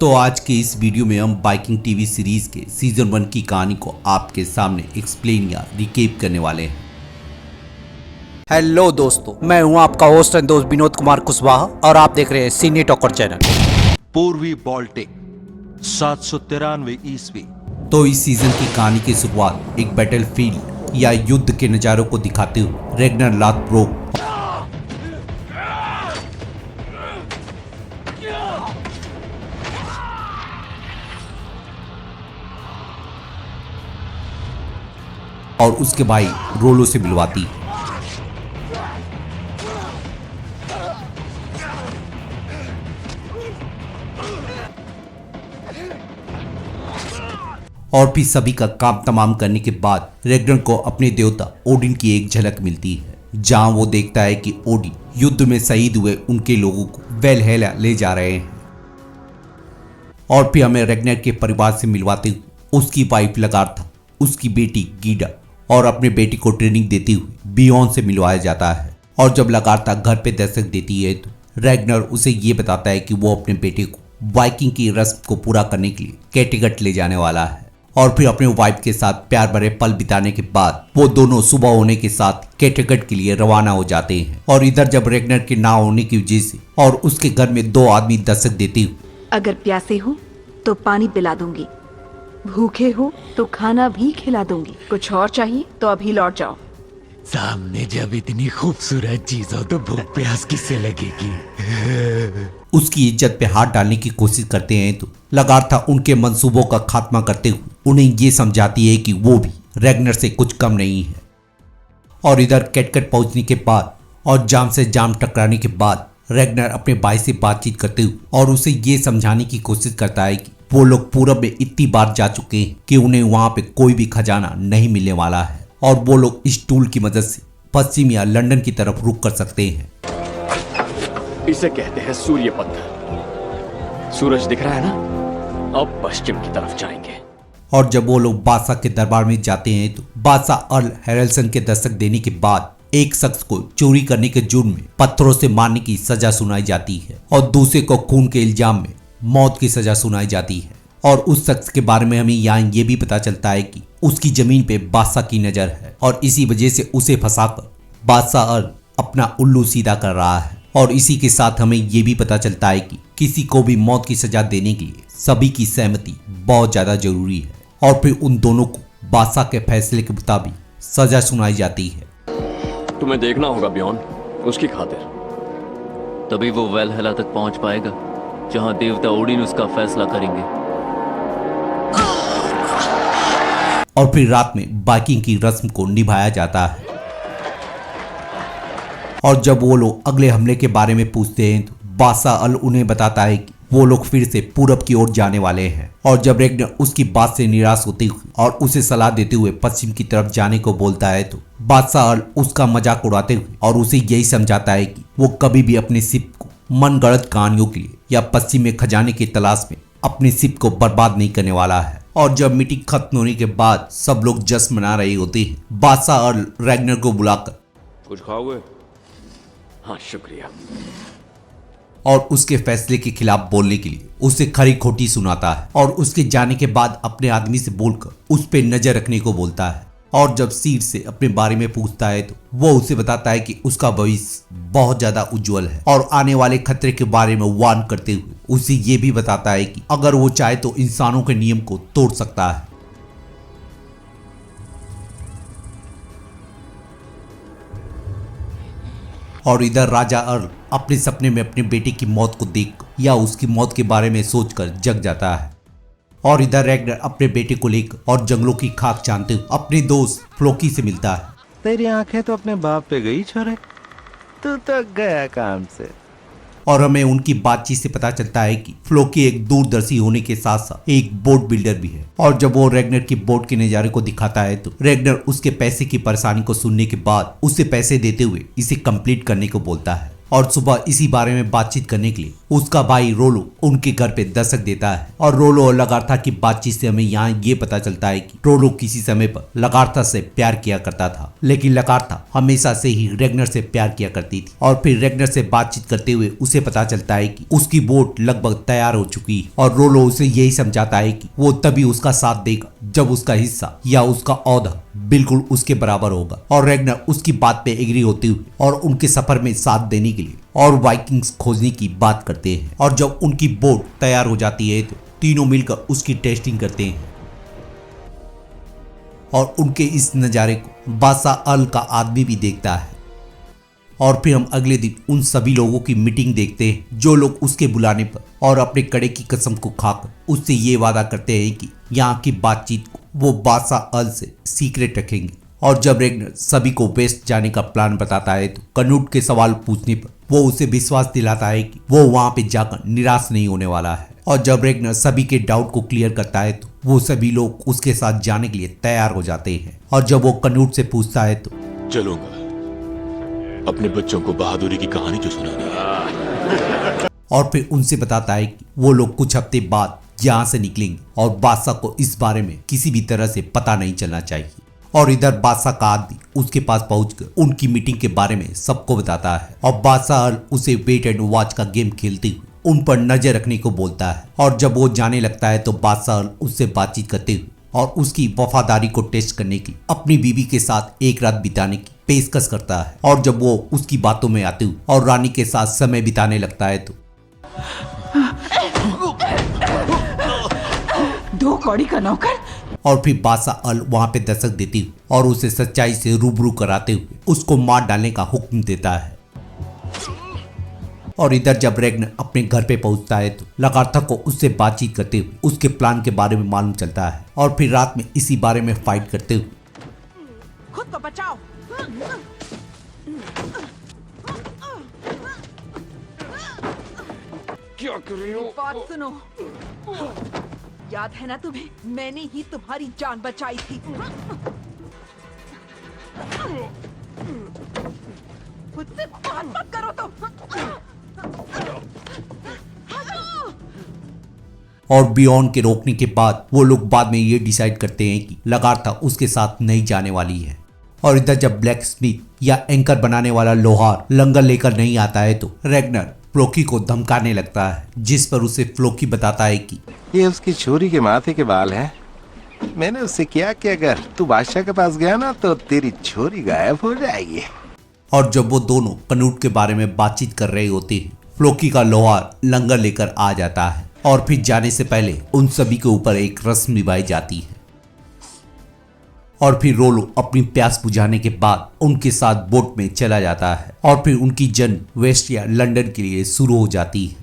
तो आज के इस वीडियो में हम बाइकिंग टीवी सीरीज के सीजन 1 की कहानी को आपके सामने एक्सप्लेन या रिकेप करने वाले हैं। हेलो दोस्तों, मैं हूं आपका होस्ट एंड दोस्त विनोद कुमार कुशवाहा और आप देख रहे हैं सीने टॉकर चैनल। पूर्वी बाल्टिक 793 ईस्वी। तो इस सीजन की कहानी की शुरुआत एक बैटल फील्ड या युद्ध के नजारों को दिखाते हुए रेग्नर लॉथब्रोक और उसके भाई रोलो से मिलवाती है। और फिर सभी का काम तमाम करने के बाद रेग्नर को अपने देवता ओडिन की एक झलक मिलती है, जहां वो देखता है कि ओडिन युद्ध में शहीद हुए उनके लोगों को वेलहेला ले जा रहे हैं। और फिर हमें रेग्नर के परिवार से मिलवाते हुए उसकी वाइफ लगार्था, उसकी बेटी गीडा और अपने बेटी को ट्रेनिंग देते हुए बियॉन से मिलवाया जाता है। और जब लगार्था घर पे दस्तक देती है तो रेग्नर उसे ये बताता है कि वो अपने बेटे को वाइकिंग की रस्म को पूरा करने के लिए कैटेगट ले जाने वाला है। और फिर अपने वाइफ के साथ प्यार भरे पल बिताने के बाद वो दोनों सुबह होने के साथ कैटेगट के लिए रवाना हो जाते हैं। और इधर जब रेग्नर के ना होने की वजह से और उसके घर में 2 आदमी दस्तक देते हुए, अगर प्यासे हो तो पानी पिला दूंगी, भूखे हो तो खाना भी खिला दूंगी, कुछ और चाहिए तो अभी लौट जाओ। सामने जब इतनी खूबसूरत चीज हो तो भूख प्यास किससे लगेगी। उसकी इज्जत पे हाथ डालने की कोशिश करते हैं तो लगार्था उनके मंसूबों का खात्मा करते हुए उन्हें ये समझाती है कि वो भी रेग्नर से कुछ कम नहीं है। और इधर कैटकट पहुंचने के बाद और जाम से जाम टकराने के बाद रेग्नर अपने भाई से बातचीत करते हुए और उसे ये समझाने की कोशिश करता है कि वो लोग पूरब में इतनी बार जा चुके हैं कि उन्हें वहां पे कोई भी खजाना नहीं मिलने वाला है और वो लोग इस टूल की मदद से पश्चिम या लंदन की तरफ रुख कर सकते हैं। इसे कहते हैं सूर्य पथ। सूरज दिख रहा है ना, अब पश्चिम की तरफ जाएंगे। और जब वो लोग बादशाह के दरबार में जाते हैं तो बादशाह अर्ल हैरल्सन के दस्तक देने के बाद एक शख्स को चोरी करने के जुर्म में पत्थरों से मारने की सजा सुनाई जाती है और दूसरे को खून के इल्जाम में मौत की सजा सुनाई जाती है। और उस शख्स के बारे में हमें यहाँ ये भी पता चलता है कि उसकी जमीन पे बादशाह की नजर है और इसी वजह से उसे फंसाकर बादशाह अर्ल अपना उल्लू सीधा कर रहा है। और इसी के साथ हमें ये भी पता चलता है कि किसी को भी मौत की सजा देने के लिए सभी की सहमति बहुत ज्यादा जरूरी है। और फिर उन दोनों को बादशाह के फैसले के मुताबिक सजा सुनाई जाती है। तुम्हें देखना होगा बियॉन, उसकी खातिर। तभी वो वेलहेला तक पहुंच पाएगा जहां देवता ओडिन उसका फैसला करेंगे। और फिर रात में बाइकिंग की रस्म को निभाया जाता है। और जब वो लोग अगले हमले के बारे में पूछते हैं तो बादशाह अर्ल उन्हें बताता है कि वो लोग फिर से पूरब की ओर जाने वाले हैं। और जब रेग्नर उसकी बात से निराश होते हुए और उसे सलाह देते हुए पश्चिम की तरफ जाने को बोलता है तो बादशाह अर्ल उसका मजाक उड़ाते हुए और उसे यही समझाता है कि वो कभी भी अपने शिप को मनगढ़ंत कहानियों के लिए या पश्चिम में खजाने की तलाश में अपने शिप को बर्बाद नहीं करने वाला है। और जब मीटिंग खत्म होने के बाद सब लोग जश्न मना रहे होते हैं, बादशाह अर्ल रेग्नर को बुलाकर कुछ खाओगे? हाँ शुक्रिया। और उसके फैसले के खिलाफ बोलने के लिए उसे खरी खोटी सुनाता है और उसके जाने के बाद अपने आदमी से बोलकर उस पर नजर रखने को बोलता है। और जब सीर से अपने बारे में पूछता है तो वो उसे बताता है कि उसका भविष्य बहुत ज्यादा उज्जवल है और आने वाले खतरे के बारे में वार्न करते हुए उसे ये भी बताता है कि अगर वो चाहे तो इंसानों के नियम को तोड़ सकता है। और इधर राजा अर्ल अपने सपने में अपने बेटे की मौत को देख या उसकी मौत के बारे में सोचकर जग जाता है। और इधर रेग्नर अपने बेटे को लेकर और जंगलों की खाक छानते हुए अपने दोस्त फ्लोकी से मिलता है। तेरी आंखें तो अपने बाप पे गई छोरे, तू तो गया काम से। और हमें उनकी बातचीत से पता चलता है कि फ्लोकी एक दूरदर्शी होने के साथ साथ एक बोट बिल्डर भी है। और जब वो रेग्नर की बोट के नजारे को दिखाता है तो रेग्नर उसके पैसे की परेशानी को सुनने के बाद उसे पैसे देते हुए इसे कंप्लीट करने को बोलता है। और सुबह इसी बारे में बातचीत करने के लिए उसका भाई रोलो उनके घर पे दस्तक देता है। और रोलो और लगार्था की बातचीत से हमें यहाँ ये पता चलता है कि रोलो किसी समय पर लगार्था से प्यार किया करता था, लेकिन लगार्था हमेशा से ही रेगनर से प्यार किया करती थी। और फिर रेगनर से बातचीत करते हुए उसे पता चलता है कि उसकी बोट लगभग तैयार हो चुकी है और रोलो उसे यही समझाता है कि वो तभी उसका साथ देगा जब उसका हिस्सा या उसका औहदा बिल्कुल उसके बराबर होगा। और रेगनर उसकी बात पे एग्री होते हुए और उनके सफर में साथ देने के लिए और वाइकिंग्स खोजने की बात करते हैं। और जब उनकी बोट तैयार हो जाती है तो तीनों मिलकर उसकी टेस्टिंग करते हैं। और उनके इस नज़ारे को बादशाह अल का आदमी भी देखता है। और फिर हम अगले दिन उन सभी लोगों की मीटिंग देखते हैं जो लोग उसके बुलाने पर और अपने कड़े की कसम को खाकर उससे ये वादा करते हैं कि यहाँ की बातचीत को वो बादशाह अल से सीक्रेट रखेंगे। और जब रेगनर सभी को वेस्ट जाने का प्लान बताता है तो कनूट के सवाल पूछने पर वो उसे विश्वास दिलाता है कि वो वहां पे जाकर निराश नहीं होने वाला है। और जब रेगनर सभी के डाउट को क्लियर करता है तो वो सभी लोग उसके साथ जाने के लिए तैयार हो जाते हैं। और जब वो कनूट से पूछता है तो चलूंगा, अपने बच्चों को बहादुरी की कहानी जो सुनानी है। और फिर उनसे बताता है कि वो लोग कुछ हफ्ते बाद यहाँ से निकलेंगे और बादशाह को इस बारे में किसी भी तरह से पता नहीं चलना चाहिए। और इधर बादशाह का आदमी उसके पास पहुंचकर उनकी मीटिंग के बारे में सबको बताता है। और बादशाह अल उसे वेट एंड वॉच का गेम खेलते हुए उन पर नजर रखने को बोलता है। और जब वो जाने लगता है तो बादशाह अल उससे बातचीत करते हुए और उसकी वफादारी को टेस्ट करने की अपनी बीवी के साथ एक रात बिताने की पेशकश करता है। और जब वो उसकी बातों में आते हुए और रानी के साथ समय बिताने लगता है तो दो कौड़ी का नौकर। और फिर बादशाह अल वहां पे दस्तक देती हुई और उसे सच्चाई से रूबरू कराते हुए उसको मार डालने का हुक्म देता है। और इधर जब रेगनर अपने घर पे पहुंचता है तो लगार्था को उससे बातचीत करते हुए उसके प्लान के बारे में मालूम चलता है। और फिर रात में इसी बारे में फाइट करते हुए खुद को बचाओ। क्या कर रही हो? बात सुनो, याद है ना तुम्हें, मैंने ही तुम्हारी जान बचाई थी। मुझसे बात मत करो तुम। और बियॉन्ड के रोकने के बाद वो लोग बाद में ये डिसाइड करते हैं कि लगार्था उसके साथ नहीं जाने वाली है। और इधर जब ब्लैक स्मिथ या एंकर बनाने वाला लोहार लंगर लेकर नहीं आता है तो रेगनर फ्लोकी को धमकाने लगता है, जिस पर उसे फ्लोकी बताता है कि ये उसकी छोरी के माथे के बाल हैं। मैंने उससे किया कि अगर तू बादशाह के पास गया ना तो तेरी छोरी गायब हो जाएगी। और जब वो दोनों कनूट के बारे में बातचीत कर रहे होते हैं फ्लोकी का लोहार लंगर लेकर आ जाता है। और फिर जाने से पहले उन सभी के ऊपर एक रस्म निभाई जाती है। और फिर रोलो अपनी प्यास बुझाने के बाद उनके साथ बोट में चला जाता है। और फिर उनकी जर्नी वेस्ट या लंदन के लिए शुरू हो जाती है।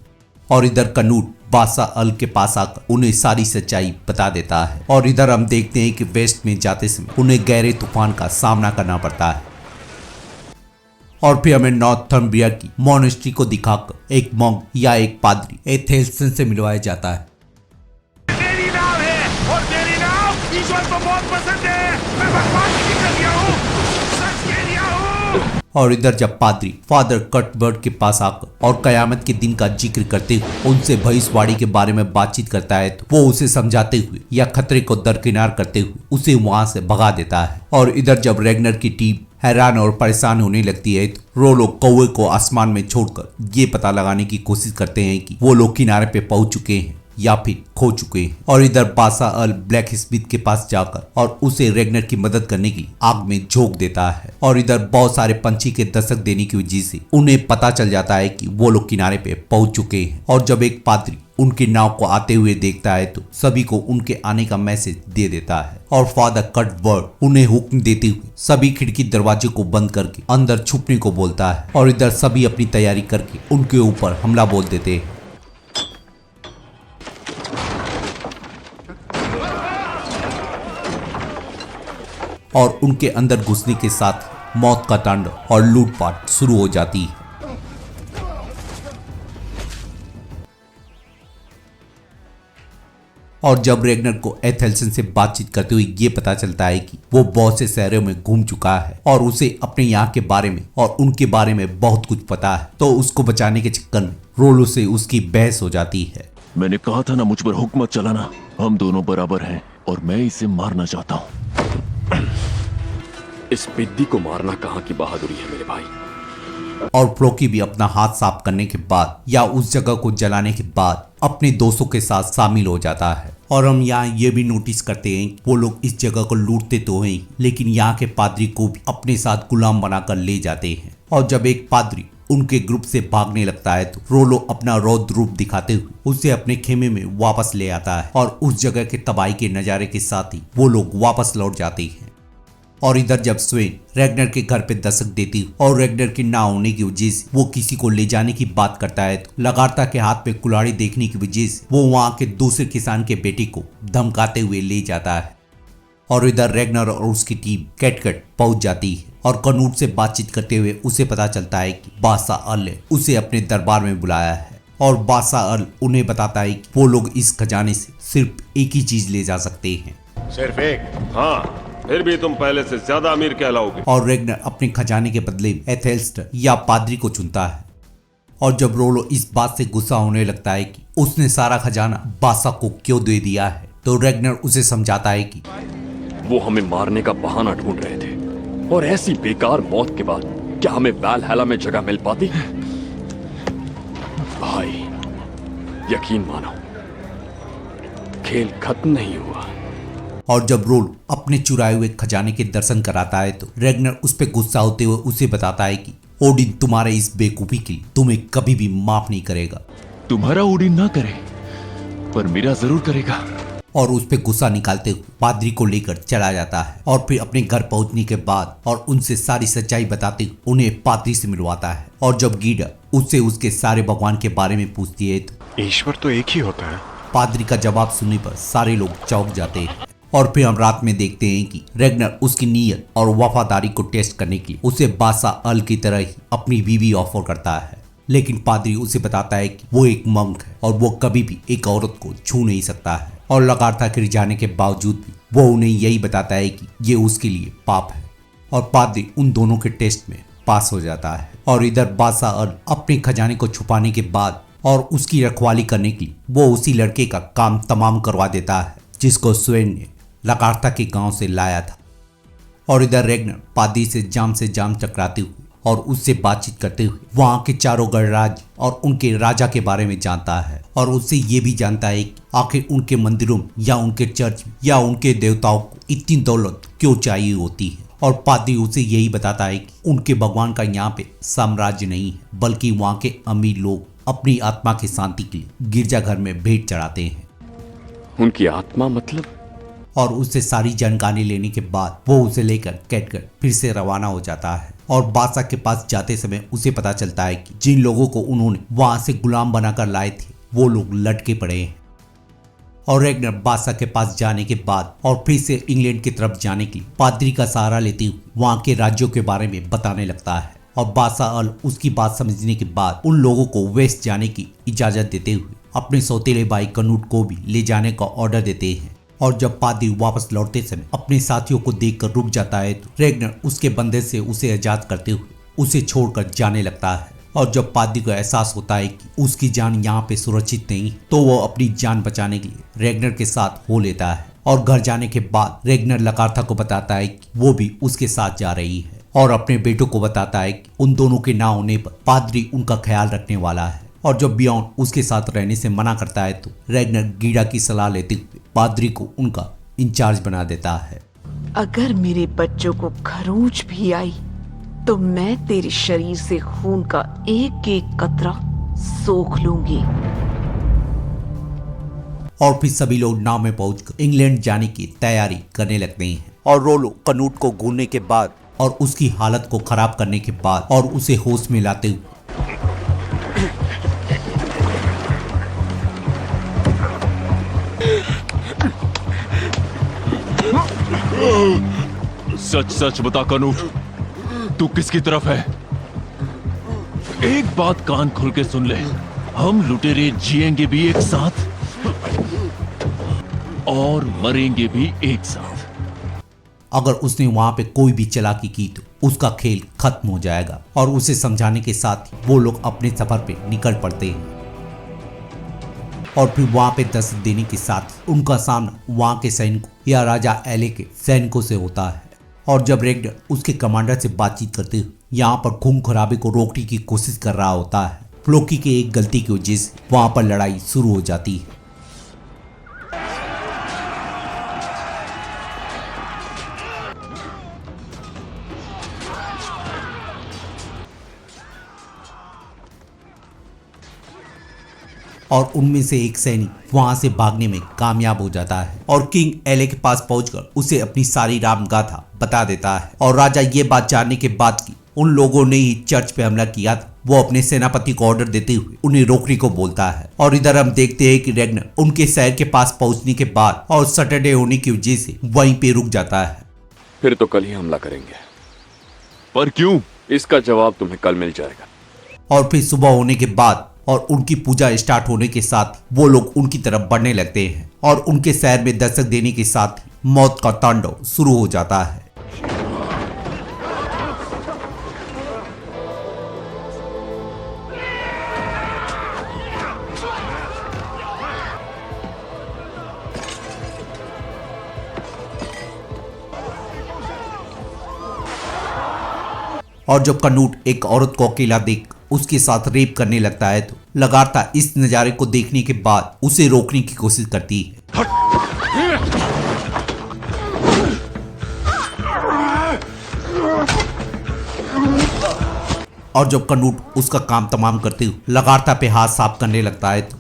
और इधर कनूट बादशाह अल के पास आकर उन्हें सारी सच्चाई बता देता है। और इधर हम देखते हैं कि वेस्ट में जाते समय उन्हें गहरे तूफान का सामना करना पड़ता है। और फिर हमें नॉर्थम्ब्रिया की मोनेस्ट्री को दिखाकर एक मॉन्क या एक पादरी एथेल्सन से मिलवाया जाता है। मेरी नाव है और मेरी नाव ईश्वर को बहुत पसंद है। मैं भगवान की कर दिया हूँ, सच कह दिया हूँ। और इधर जब पादरी फादर कटबर्ड के पास आकर और कयामत के दिन का जिक्र करते हुए उनसे भविष्यवाणी के बारे में बातचीत करता है तो वो उसे समझाते हुए या खतरे को दरकिनार करते हुए उसे वहां से भगा देता है। और इधर जब रेगनर की टीम हैरान और परेशान होने लगती है तो रोलो कौवे को आसमान में छोड़कर ये पता लगाने की कोशिश करते हैं कि वो लोग किनारे पे पहुंच चुके हैं या फिर खो चुके हैं। और इधर बादशाह अल ब्लैक स्मिथ के पास जाकर और उसे रेगनर की मदद करने के लिए आग में झोंक देता है। और इधर बहुत सारे पंछी के दस्तक देने की वजह से उन्हें पता चल जाता है कि वो लोग किनारे पे पहुंच चुके हैं। और जब एक पादरी उनकी नाव को आते हुए देखता है तो सभी को उनके आने का मैसेज दे देता है। और फादर कटबर्ड उन्हें हुक्म देते हुए सभी खिड़की दरवाजे को बंद करके अंदर छुपने को बोलता है। और इधर सभी अपनी तैयारी करके उनके ऊपर हमला बोल देते हैं। और उनके अंदर घुसने के साथ मौत का तांडव और लूटपाट शुरू हो जाती है। और जब रेगनर को एथेल्सन से बातचीत करते हुए ये पता चलता है कि वो बहुत से शहरों में घूम चुका है और उसे अपने यहाँ के बारे में और उनके बारे में बहुत कुछ पता है, तो उसको बचाने के चक्कर में रोलो से उसकी बहस हो जाती है। मैंने कहा था ना मुझ पर हुक्म मत चलाना। हम दोनों बराबर हैं और मैं इसे मारना चाहता हूँ। इस पिद्दी को मारना कहाँ की बहादुरी है मेरे भाई। और फ्लोकी भी अपना हाथ साफ करने के बाद या उस जगह को जलाने के बाद अपने दोस्तों के साथ शामिल हो जाता है। और हम यहाँ ये भी नोटिस करते हैं वो लोग इस जगह को लूटते तो हैं लेकिन यहाँ के पादरी को भी अपने साथ गुलाम बनाकर ले जाते हैं। और जब एक पादरी उनके ग्रुप से भागने लगता है तो रोलो अपना रौद्र रूप दिखाते हुए उसे अपने खेमे में वापस ले आता है और उस जगह के तबाही के नजारे के साथ ही वो लोग वापस लौट जाते हैं। और इधर जब स्वेन रेगनर के घर पे दस्तक देती और रेगनर के ना होने की वजह से वो किसी को ले जाने की बात करता है तो लगार्ता के हाथ पे कुल्हाड़ी देखने की वजह से वो वहाँ के दूसरे किसान के बेटे को धमकाते हुए ले जाता है। और इधर रेगनर और उसकी टीम कैटकट पहुंच जाती है और कनूट से बातचीत करते हुए उसे पता चलता है कि बादशाह अर्ल ने उसे अपने दरबार में बुलाया है और बादशाह अर्ल उन्हें बताता है कि वो लोग इस खजाने से सिर्फ एक ही चीज ले जा सकते हैं। सिर्फ एक? हाँ, फिर भी तुम पहले से ज्यादा अमीर कहलाओगे। और रेगनर अपने खजाने के बदले एथेल्स्टर या पादरी को चुनता है। और जब रोलो इस बात से गुस्सा होने लगता है कि उसने सारा खजाना बादशाह को क्यों दे दिया है तो रेगनर उसे समझाता है कि वो हमें मारने का बहाना ढूंढ रहे थे और ऐसी बेकार मौत के बाद क्या हमें वैलहैला में जगह मिल पाती? भाई यकीन मानो खेल खत्म नहीं हुआ। और जब रोल अपने चुराए हुए खजाने के दर्शन कराता है तो रेगनर उस पर गुस्सा होते हुए उसे बताता है कि ओडिन तुम्हारे इस बेवकूफी के लिए तुम्हें कभी भी माफ नहीं करेगा। तुम्हारा ओडिन ना करे पर मेरा जरूर करेगा। और उस पे गुस्सा निकालते हुए पादरी को लेकर चला जाता है और फिर अपने घर पहुंचने के बाद और उनसे सारी सच्चाई बताते हुए उन्हें पादरी से मिलवाता है। और जब गीडा उससे उसके सारे भगवान के बारे में पूछती है तो ईश्वर तो एक ही होता है। पादरी का जवाब सुनने पर सारे लोग चौंक जाते हैं। और फिर हम रात में देखते हैं कि रेगनर उसकी नीयत और वफादारी को टेस्ट करने के लिए उसे बादशाह अर्ल की तरह ही अपनी बीवी ऑफर करता है, लेकिन पादरी उसे बताता है कि वो एक मंक है और वो कभी भी एक औरत को छू नहीं सकता है। और लगातार गिर जाने के बावजूद भी वो उन्हें यही बताता है कि ये उसके लिए पाप है। और पादरी उन दोनों के टेस्ट में पास हो जाता है। और इधर बादशाह अर्ल अपने खजाने को छुपाने के बाद और उसकी रखवाली करने के लिए वो उसी लड़के का काम तमाम करवा देता है जिसको स्वेन ने लगार्ता के गांव से लाया था। और इधर रेगनर पादरी से जाम टकराते हुए और उससे बातचीत करते हुए वहां के चारों गणराज्य और उनके राजा के बारे में जानता है और उससे ये भी जानता है कि आखिर उनके मंदिरों में या उनके चर्च में या उनके देवताओं को इतनी दौलत क्यों चाहिए होती है। और पादरी उसे यही बताता है कि उनके भगवान का यहाँ पे साम्राज्य नहीं है बल्कि वहाँ के अमीर लोग अपनी आत्मा की शांति के लिए गिरजाघर में भेंट चढ़ाते हैं। उनकी आत्मा मतलब? और उससे सारी जानकारी लेने के बाद वो उसे लेकर कैटगट फिर से रवाना हो जाता है। और बादशाह के पास जाते समय उसे पता चलता है कि जिन लोगों को उन्होंने वहां से गुलाम बनाकर लाए थे वो लोग लटके पड़े हैं। और रेगनर बादशाह के पास जाने के बाद और फिर से इंग्लैंड की तरफ जाने के लिए पादरी का सहारा लेते हुए वहां के राज्यों के बारे में बताने लगता है। और बादशाह अर्ल उसकी बात समझने के बाद उन लोगों को वेस्ट जाने की इजाजत देते हुए अपने सौतेले भाई कनूट को भी ले जाने का ऑर्डर देते हैं। और जब पादरी वापस लौटते समय अपने साथियों को देखकर रुक जाता है तो रेगनर उसके बंधे से उसे आजाद करते हुए उसे छोड़कर जाने लगता है। और जब पादरी को एहसास होता है कि उसकी जान यहाँ पे सुरक्षित नहीं तो वो अपनी जान बचाने के लिए रेगनर के साथ हो लेता है। और घर जाने के बाद रेगनर लगार्था को बताता है कि वो भी उसके साथ जा रही है और अपने बेटों को बताता है कि उन दोनों के ना होने पर पादरी उनका ख्याल रखने वाला है। और जब बियॉन उसके साथ रहने से मना करता है तो रेगनर गीडा की सलाह लेते हुए पादरी को उनका इंचार्ज बना देता है। अगर मेरे बच्चों को खरोंच भी आई तो मैं तेरे शरीर से खून का एक एक कतरा सोख लूंगी। और फिर सभी लोग नाव में पहुंचकर इंग्लैंड जाने की तैयारी करने लगते हैं। और रोलो कनूट को घूरने के बाद और उसकी हालत को खराब करने के बाद और उसे होश में लाते हुए सच सच बता कनूट, तू किसकी तरफ है? एक बात कान खोल के सुन ले, हम लुटेरे जिएंगे भी एक साथ और मरेंगे भी एक साथ। अगर उसने वहां पे कोई भी चालाकी की तो उसका खेल खत्म हो जाएगा और उसे समझाने के साथ ही वो लोग अपने सफर पे निकल पड़ते हैं। और फिर वहां पे दस्तक देने के साथ उनका सामना वहां के सैनिकों या राजा एले के सैनिकों से होता है। और जब रेगनर उसके कमांडर से बातचीत करते हुए यहाँ पर खून खराबे को रोकने की कोशिश कर रहा होता है, फ्लोकी के एक गलती की वजह से वहां पर लड़ाई शुरू हो जाती है। और उनमें से एक सैनिक वहां से भागने में कामयाब हो जाता है और किंग एले के पास पहुंचकर उसे अपनी सारी राम गाथा बता देता है। और राजा ये बात जानने के बाद कि उन लोगों ने ही चर्च पे हमला किया था, वो अपने सेनापति को ऑर्डर देते हुए उन्हें रोकने को बोलता है। और इधर हम देखते हैं कि रेगनर उनके शहर के पास पहुंचने के बाद और सैटरडे होने की वजह से वहीं पे रुक जाता है। फिर तो कल ही हमला करेंगे। पर क्यों? इसका जवाब तुम्हें कल मिल जाएगा। और फिर सुबह होने के बाद और उनकी पूजा स्टार्ट होने के साथ वो लोग उनकी तरफ बढ़ने लगते हैं और उनके शहर में दस्तक देने के साथ मौत का तांडव शुरू हो जाता है। और जब कनूट एक औरत को अकेला देख उसके साथ रेप करने लगता है तो लगातार इस नजारे को देखने के बाद उसे रोकने की कोशिश करती है। और जब कनूट उसका काम तमाम करते हुए लगातार पे हाथ साफ करने लगता है तो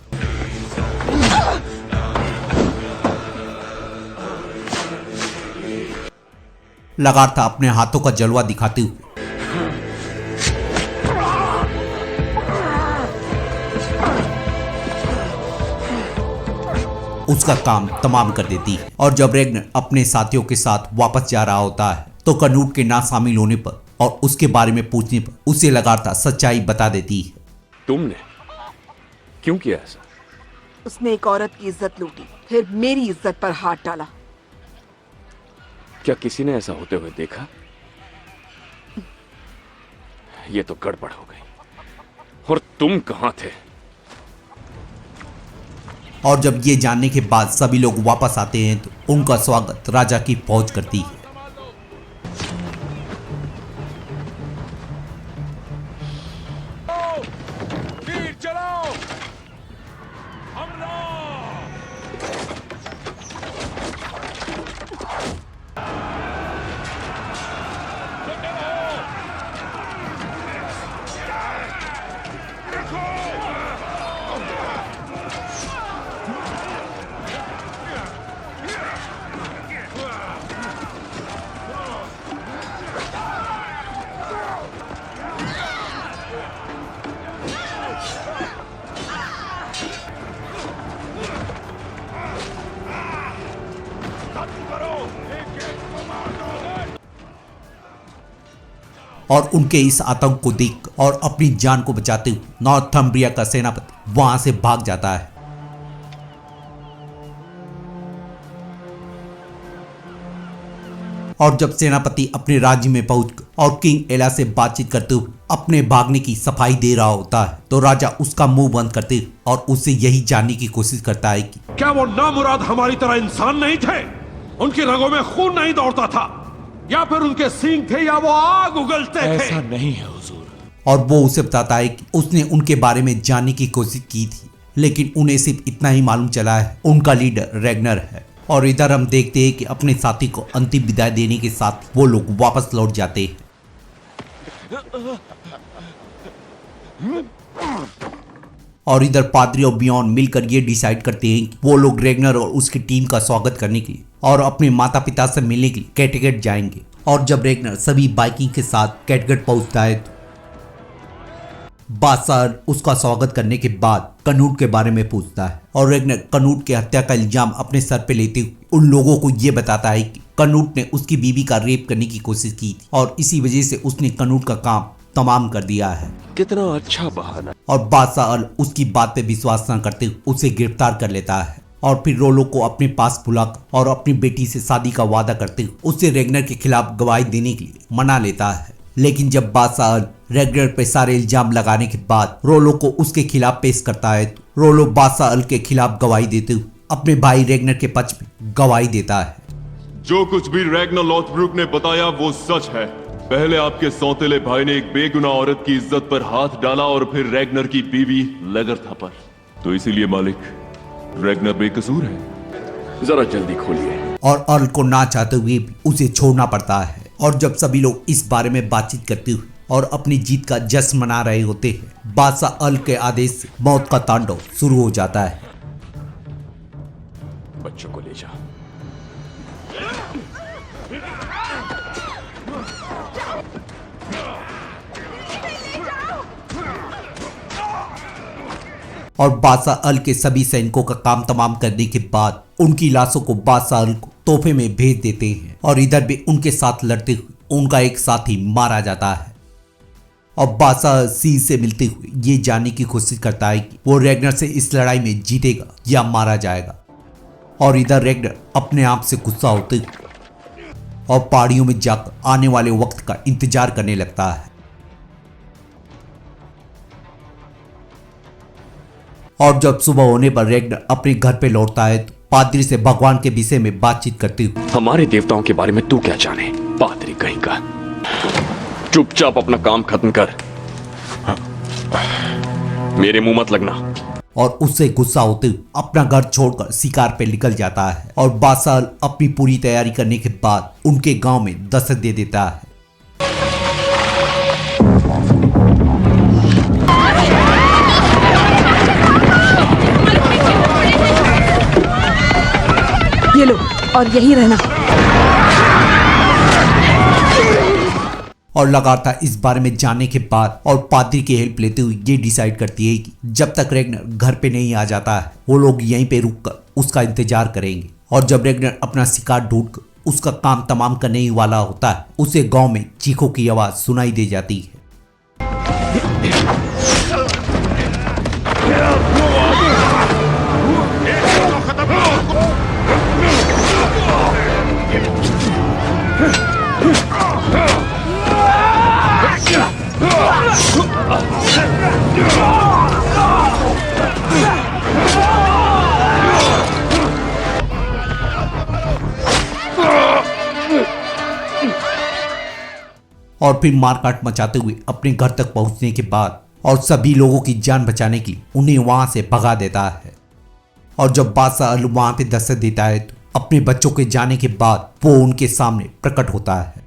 लगातार अपने हाथों का जलवा दिखाते हुए उसका काम तमाम कर देती है। और जब रेगनर अपने साथियों के साथ वापस जा रहा होता है तो कनूट के ना शामिल होने पर और उसके बारे में पूछने पर उसे लगातार सच्चाई बता देती है। तुमने क्यों किया ऐसा? उसने एक औरत की इज्जत लूटी, फिर मेरी इज्जत पर हाथ डाला। क्या किसी ने ऐसा होते हुए देखा? ये तो गड़बड़ हो गई। और तुम कहां थे? और जब ये जानने के बाद सभी लोग वापस आते हैं तो उनका स्वागत राजा की फौज करती है। तीर चलाओ, हमला! और उनके इस आतंक को देख और अपनी जान को बचाते हुए नॉर्थम्ब्रिया का सेनापति वहां से भाग जाता है। और जब सेनापति अपने राज्य में पहुंचकर और किंग एला से बातचीत करते हुए अपने भागने की सफाई दे रहा होता है तो राजा उसका मुंह बंद करते हुए और उससे यही जानने की कोशिश करता है कि क्या वो नामुराद हमारी तरह इंसान नहीं थे? उनकी रगों में खून नहीं दौड़ता था? या फिर उनके सींग थे या वो आग उगलते थे? ऐसा नहीं है हुजूर। और वो उसे बताता है कि उसने उनके बारे में जानने की कोशिश की थी लेकिन उन्हें सिर्फ इतना ही मालूम चला है उनका लीडर रेगनर है। और इधर हम देखते हैं कि अपने साथी को अंतिम विदाई देने के साथ वो लोग वापस लौट जाते हैं। और इधर पादरी और बियॉन मिलकर ये डिसाइड करते हैं कि वो लोग रेगनर और उसकी टीम का स्वागत करने के लिए और अपने माता पिता से मिलने के लिए कैटगेट जाएंगे। और जब रेगनर सभी बाइकिंग के साथ कैटगेट पहुंचता है तो बादशाह उसका स्वागत करने के बाद कनूट के बारे में पूछता है और रेगनर कनूट के हत्या का इल्जाम अपने सर पे लेते हुए उन लोगों को ये बताता है कि कनूट ने उसकी बीवी का रेप करने की कोशिश की थी और इसी वजह से उसने कनूट का काम तमाम कर दिया है। कितना अच्छा बहाना। और बादशाह उसकी बात पे विश्वास न करते हुए उसे गिरफ्तार कर लेता है। और फिर रोलो को अपने पास बुलाकर और अपनी बेटी से शादी का वादा करते हुए उसे रेगनर के खिलाफ गवाही देने के लिए मना लेता है। लेकिन जब बादशाह अल रेगनर पे सारे इल्जाम लगाने के बाद रोलो को उसके खिलाफ पेश करता है तो रोलो बादशाह अल के खिलाफ गवाही देते हुए अपने भाई रेगनर के पक्ष में गवाही देता है। जो कुछ भी रैग्नर लॉथब्रुक ने बताया वो सच है। पहले आपके सौतेले भाई ने एक बेगुनाह औरत की इज्जत पर हाथ डाला और फिर रैग्नर की बीवी लेगरथा पर। तो इसीलिए मालिक, रैग्नर बेकसूर है। जरा जल्दी खोलिए। और अर्ल को ना चाहते हुए भी उसे छोड़ना पड़ता है। और जब सभी लोग इस बारे में बातचीत करते हुए और अपनी जीत का जश्न मना रहे होते हैं, बादशाह अल के आदेश से मौत का तांडव शुरू हो जाता है। बच्चों को ले जा। और बादशाह अल के सभी सैनिकों का काम तमाम करने के बाद उनकी लाशों को बादशाह अल को तोहफे में भेज देते हैं। और इधर भी उनके साथ लड़ते हुए उनका एक साथी मारा जाता है। और बादशाह सी से मिलते हुए ये जानने की कोशिश करता है कि वो रेगनर से इस लड़ाई में जीतेगा या मारा जाएगा। और इधर रेगनर अपने आप से गुस्सा होते हुए और पहाड़ियों में जाकर आने वाले वक्त का इंतजार करने लगता है। और जब सुबह होने पर रेगनर अपने घर पे लौटता है तो पादरी से भगवान के विषय में बातचीत करते हुए, हमारे देवताओं के बारे में तू क्या जाने, पादरी कहीं का। चुपचाप अपना काम खत्म कर, मेरे मुंह मत लगना। और उससे गुस्सा होते हुए अपना घर छोड़कर शिकार पे निकल जाता है। और बादशाह अपनी पूरी तैयारी करने के बाद उनके गांव में दस्तक दे देता है। ये लो और यही रहना। और लगातार इस बारे में जानने के बाद और पादरी की हेल्प लेते हुए ये डिसाइड करती है कि जब तक रेगनर घर पे नहीं आ जाता है वो लोग यहीं पे रुककर उसका इंतजार करेंगे। और जब रेगनर अपना शिकार ढूंढकर उसका काम तमाम करने ही वाला होता है, उसे गांव में चीखों की आवाज सुनाई दे जाती है। और फिर मारकाट मचाते हुए अपने घर तक पहुंचने के बाद और सभी लोगों की जान बचाने के लिए उन्हें वहां से भगा देता है। और जब बादशाह अल वहां पे दस्तक देता है तो अपने बच्चों के जाने के बाद वो उनके सामने प्रकट होता है।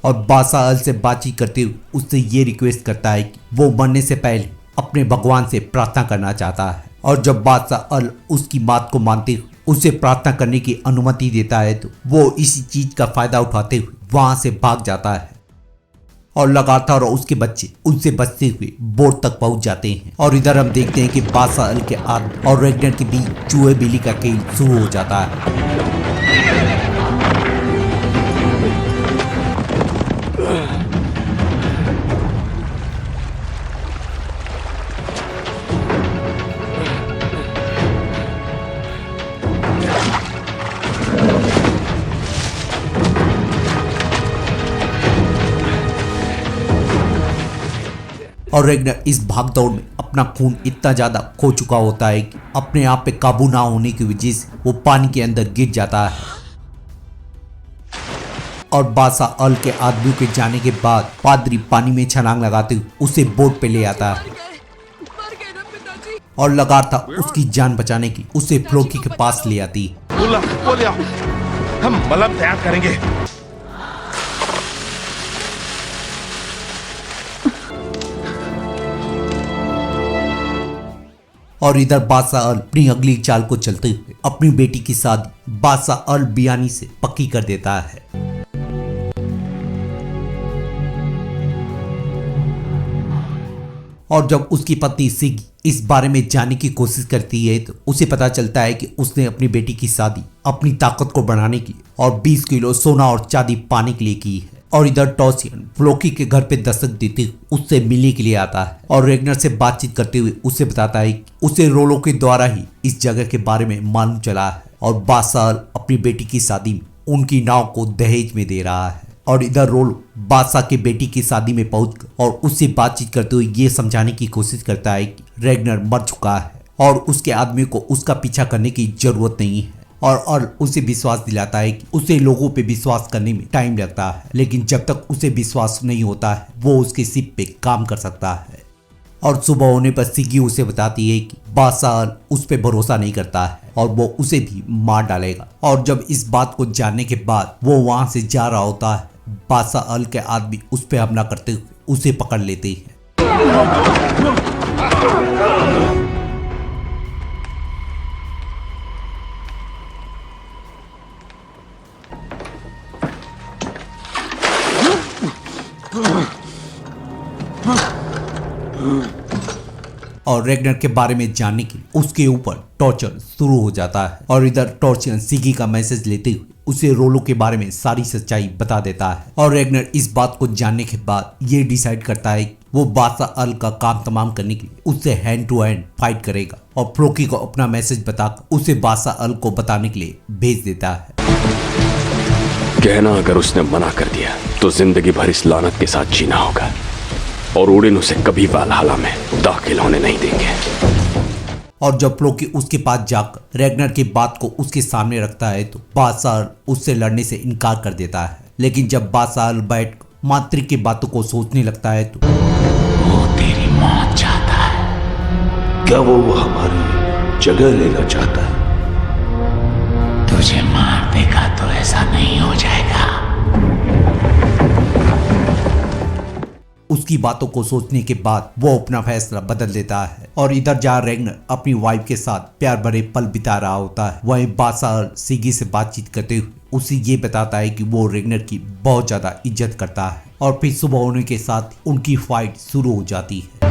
और बादशाह अल से बातचीत करते हुए उससे ये रिक्वेस्ट करता है कि वो मरने से पहले अपने भगवान से प्रार्थना करना चाहता है। और जब बादशाह अल उसकी बात को मानते हुए उसे प्रार्थना करने की अनुमति देता है तो वो इसी चीज का फायदा उठाते हुए वहां से भाग जाता है। और लगातार उसके बच्चे उनसे बचते हुए बोट तक पहुंच जाते हैं। और इधर हम देखते हैं कि बादशाह अल के आदमी और रेगनर के बीच चूहे बिल्ली का खेल शुरू हो जाता है। और रेगनर इस भागदौड़ में अपना खून इतना ज्यादा खो चुका होता है कि अपने आप पे काबू ना होने की वजह से वो पानी के अंदर गिर जाता है। और बादशाह अल के आदमियों के जाने के बाद पादरी पानी में छलांग लगाते हुए उसे बोट पे ले आता है और लगातार उसकी जान बचाने की उसे फ्लोकी के पास ले आती है। हम मलम तैयार करेंगे। और इधर बादशाह अल अपनी अगली चाल को चलते हुए अपनी बेटी की शादी बादशाह अल बियानी से पक्की कर देता है। और जब उसकी पत्नी सिगी इस बारे में जानने की कोशिश करती है तो उसे पता चलता है कि उसने अपनी बेटी की शादी अपनी ताकत को बढ़ाने के लिए और 20 किलो सोना और चांदी पाने के लिए की है। और इधर टॉसियन फ्लोकी के घर पे दस्तक देते हुए उससे मिलने के लिए आता है और रेगनर से बातचीत करते हुए उसे बताता है कि उसे रोलो के द्वारा ही इस जगह के बारे में मालूम चला है और बादशाह अपनी बेटी की शादी में उनकी नाव को दहेज में दे रहा है। और इधर रोलो बादशाह की बेटी की शादी में पहुंचकर और उससे बातचीत करते हुए ये समझाने की कोशिश करता है कि रेगनर मर चुका है और उसके आदमी को उसका पीछा करने की जरूरत नहीं है और उसे विश्वास दिलाता है कि उसे लोगों पे विश्वास करने में टाइम लगता है, लेकिन जब तक उसे विश्वास नहीं होता है वो उसके शिप पे काम कर सकता है। और सुबह होने पर सिगी उसे बताती है कि बादशाह उस पे भरोसा नहीं करता है और वो उसे भी मार डालेगा। और जब इस बात को जानने के बाद वो वहां से जा रहा होता है, बादशाह अल के आदमी उस पे हमला करते हुए उसे पकड़ लेते हैं। और रेगनर के बारे में जानने के लिए उसके ऊपर टॉर्चर शुरू हो जाता है और इधर टॉर्चर सिगी का मैसेज लेते हुए उसे रोलो के बारे में सारी सच्चाई बता देता है। और रेगनर इस बात को जानने के बाद ये डिसाइड करता है कि वो बादशाह अल का काम तमाम करने के लिए उससे हैंड टू हैंड फाइट करेगा और फ्लोकी को अपना मैसेज बताकर उसे बादशाह अल को बताने के लिए भेज देता है। कहना अगर उसने मना कर दिया तो जिंदगी भर इस लानत के साथ जीना होगा और ओडिन उसे कभी वालहला में दाखिल होने नहीं देंगे। और जब फ्लोकी उसके पास जाकर रेगनर की बात को उसके सामने रखता है तो बादशाह उससे लड़ने से इनकार कर देता है, लेकिन जब बादशाह बैठ मातृक की बातों को सोचने लगता है तो वो तेरी मौत चाहता है। क्या वो हमारी जगह लेना चाहता है? तुझे मार देगा तो ऐसा नहीं हो जाएगा। उसकी बातों को सोचने के बाद वो अपना फैसला बदल देता है। और इधर जहाँ रेगनर अपनी वाइफ के साथ प्यार भरे पल बिता रहा होता है, वहीं बादशाह सिगी से बातचीत करते हुए उसे ये बताता है कि वो रेगनर की बहुत ज्यादा इज्जत करता है। और फिर सुबह होने के साथ उनकी फाइट शुरू हो जाती है।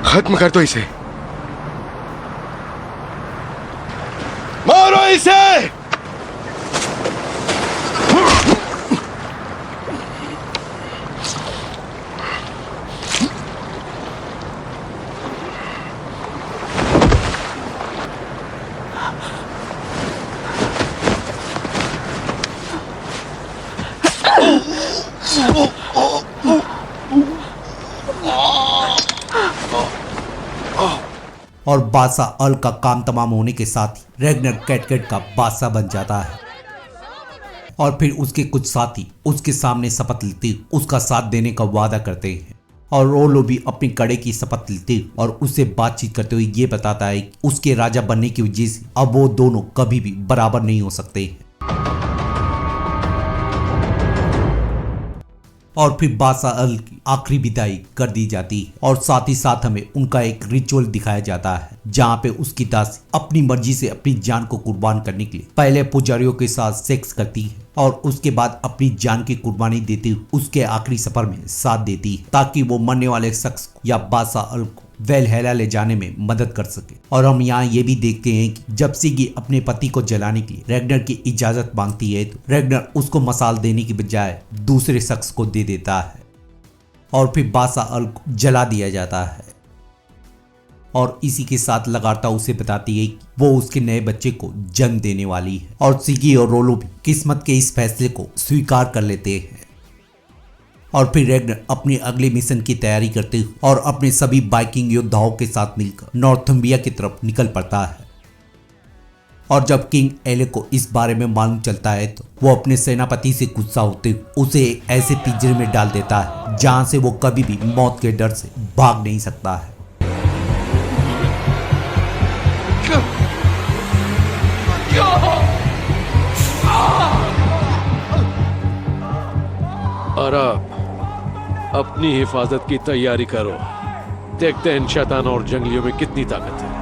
खत्म कर दो इसे, मारो इसे। और बादशाह अल का काम तमाम होने के साथ ही रेगनर कैटकेट का बादशाह बन जाता है। और फिर उसके कुछ साथी उसके सामने शपथ लेते उसका साथ देने का वादा करते हैं। और रोलो भी अपनी कड़े की शपथ लेते और उससे बातचीत करते हुए ये बताता है कि उसके राजा बनने की वजह से अब वो दोनों कभी भी बराबर नहीं हो सकते। और फिर बादशाह अल की आखिरी विदाई कर दी जाती है और साथ ही साथ हमें उनका एक रिचुअल दिखाया जाता है जहाँ पे उसकी दासी अपनी मर्जी से अपनी जान को कुर्बान करने के लिए पहले पुजारियों के साथ सेक्स करती है और उसके बाद अपनी जान की कुर्बानी देते हुए उसके आखिरी सफर में साथ देती है ताकि वो मरने वाले शख्स को या बादशाह अल को वेलहेला ले जाने में मदद कर सके। और हम यहाँ ये भी देखते हैं कि जब सिगी अपने पति को जलाने के लिए रेगनर की इजाजत मांगती है तो रेगनर उसको मसाल देने की बजाय दूसरे शख्स को दे देता है और फिर बादशाह अल को जला दिया जाता है। और इसी के साथ लगातार उसे बताती है कि वो उसके नए बच्चे को जन्म देने वाली है। और सिगी और रोलो भी किस्मत के इस फैसले को स्वीकार कर लेते हैं। और फिर रैग्नर अपने अगले मिशन की तैयारी करते हुए और अपने सभी बाइकिंग योद्धाओं के साथ मिलकर नॉर्थम्बिया की तरफ निकल पड़ता है। और जब किंग एले को इस बारे में मालूम चलता है तो वो अपने सेनापति से गुस्सा होते हुए उसे एक ऐसे पिंजरे में डाल देता है जहां से वो कभी भी मौत के डर से भाग नहीं सकता है। और अब अपनी हिफाजत की तैयारी करो। देखते हैं इन शैतानों और जंगलियों में कितनी ताकत है।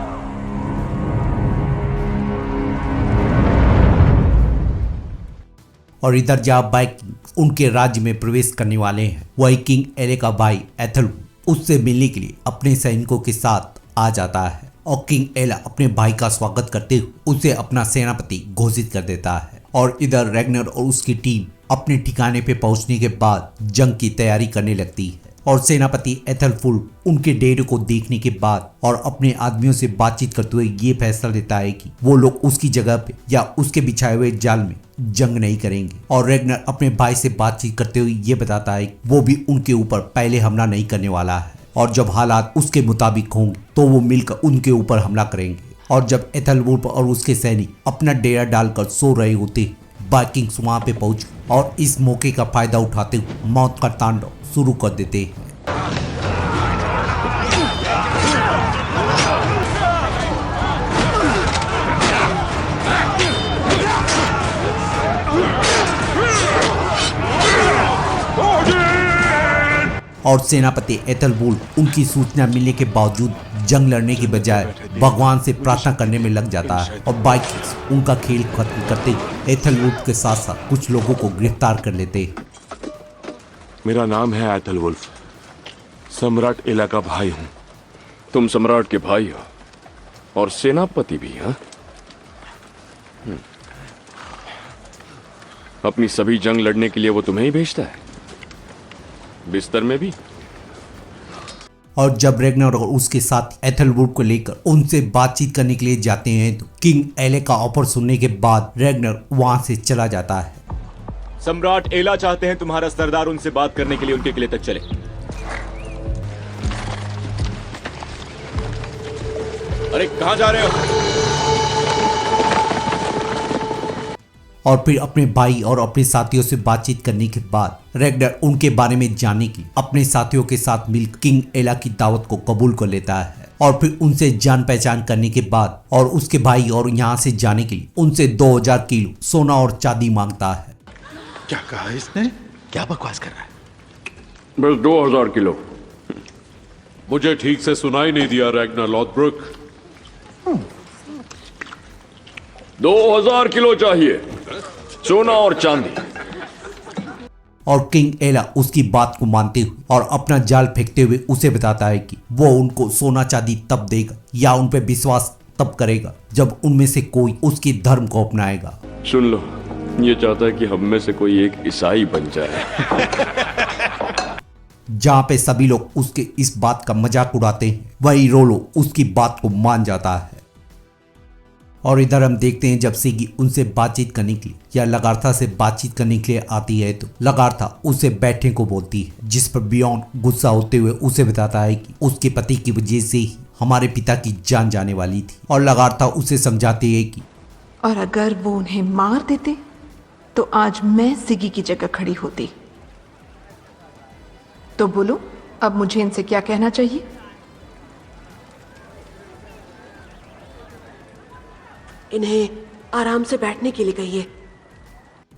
और इधर जहाँ बाइकिंग उनके राज्य में प्रवेश करने वाले हैं, वही किंग एले का भाई एथलवुल्फ उससे मिलने के लिए अपने सैनिकों के साथ आ जाता है और किंग एला अपने भाई का स्वागत करते हुए उसे अपना सेनापति घोषित कर देता है। और इधर रैग्नर और उसकी टीम अपने ठिकाने पे पहुंचने के बाद जंग की तैयारी करने लगती है और सेनापति एथलवुल्फ उनके डेरे को देखने के बाद और अपने आदमियों से बातचीत करते हुए ये फैसला लेता है कि वो लोग उसकी जगह पे या उसके बिछाए हुए जाल में जंग नहीं करेंगे। और रैग्नर अपने भाई से बातचीत करते हुए ये बताता है कि वो भी उनके ऊपर पहले हमला नहीं करने वाला है और जब हालात उसके मुताबिक होंगे तो वो मिलकर उनके ऊपर हमला करेंगे। और जब एथलवुल्फ और उसके सैनिक अपना डेरा डालकर सो रहे होते बाइकिंग्स वहां पे पहुंच और इस मौके का फायदा उठाते हुए मौत का तांडव शुरू कर देते हैं। और सेनापति एथलवुल्फ उनकी सूचना मिलने के बावजूद जंग लड़ने की बजाय भगवान से प्रार्थना करने में लग जाता है और बाइकिंग्स उनका खेल खत्म करते एथलवुल्फ के साथ साथ कुछ लोगों को गिरफ्तार कर लेते हैं। मेरा नाम है एथलवुल्फ, सम्राट एला का भाई हूं। तुम सम्राट के भाई हो और सेनापति भी, हाँ? अपनी सभी जंग लड़ने के लिए वो तुम्हें ही भेजता है, बिस्तर में भी। और जब रैग्नर और उसके साथ एथलवुल्फ को लेकर उनसे बातचीत करने के लिए जाते हैं तो किंग एले का ऑफर सुनने के बाद रैग्नर वहां से चला जाता है। सम्राट एला चाहते हैं तुम्हारा सरदार उनसे बात करने के लिए उनके किले तक चले। अरे कहां जा रहे हो? और फिर अपने भाई और अपने साथियों से बातचीत करने के बाद रैग्नर उनके बारे में जानने की अपने साथियों के साथ मिल किंग एला की दावत को कबूल कर लेता है और फिर उनसे जान पहचान करने के बाद और उसके भाई और यहाँ से जाने के लिए उनसे 2000 किलो सोना और चांदी मांगता है। क्या कहा इसने? क्या बकवास कर रहा है? बस 2000 किलो। मुझे ठीक से सुनाई नहीं दिया रैग्नर लॉथब्रुक। 2000 किलो चाहिए, सोना और चांदी। और किंग एला उसकी बात को मानते हुए और अपना जाल फेंकते हुए उसे बताता है कि वो उनको सोना चांदी तब देगा या उन पर विश्वास तब करेगा जब उनमें से कोई उसके धर्म को अपनाएगा। सुन लो, ये चाहता है कि हम में से कोई एक ईसाई बन जाए। जहाँ पे सभी लोग उसके इस बात का मजाक उड़ाते हैं, वही रोलो उसकी बात को मान जाता है। और इधर हम देखते हैं जब सिगी उनसे बातचीत करने के लिए या लगार्था से बातचीत करने के लिए आती है तो लगार्था उसे बैठने को बोलती है, जिस पर बियॉन्ड गुस्सा होते हुए उसे बताता है कि उसके पति की वजह से ही हमारे पिता की जान जाने वाली थी। और लगार्था उसे समझाती है कि और अगर वो उन्हें मार देते तो आज मैं सिगी की जगह खड़ी होती। तो बोलो अब मुझे इनसे क्या कहना चाहिए? इन्हें आराम से बैठने के लिए कहिए।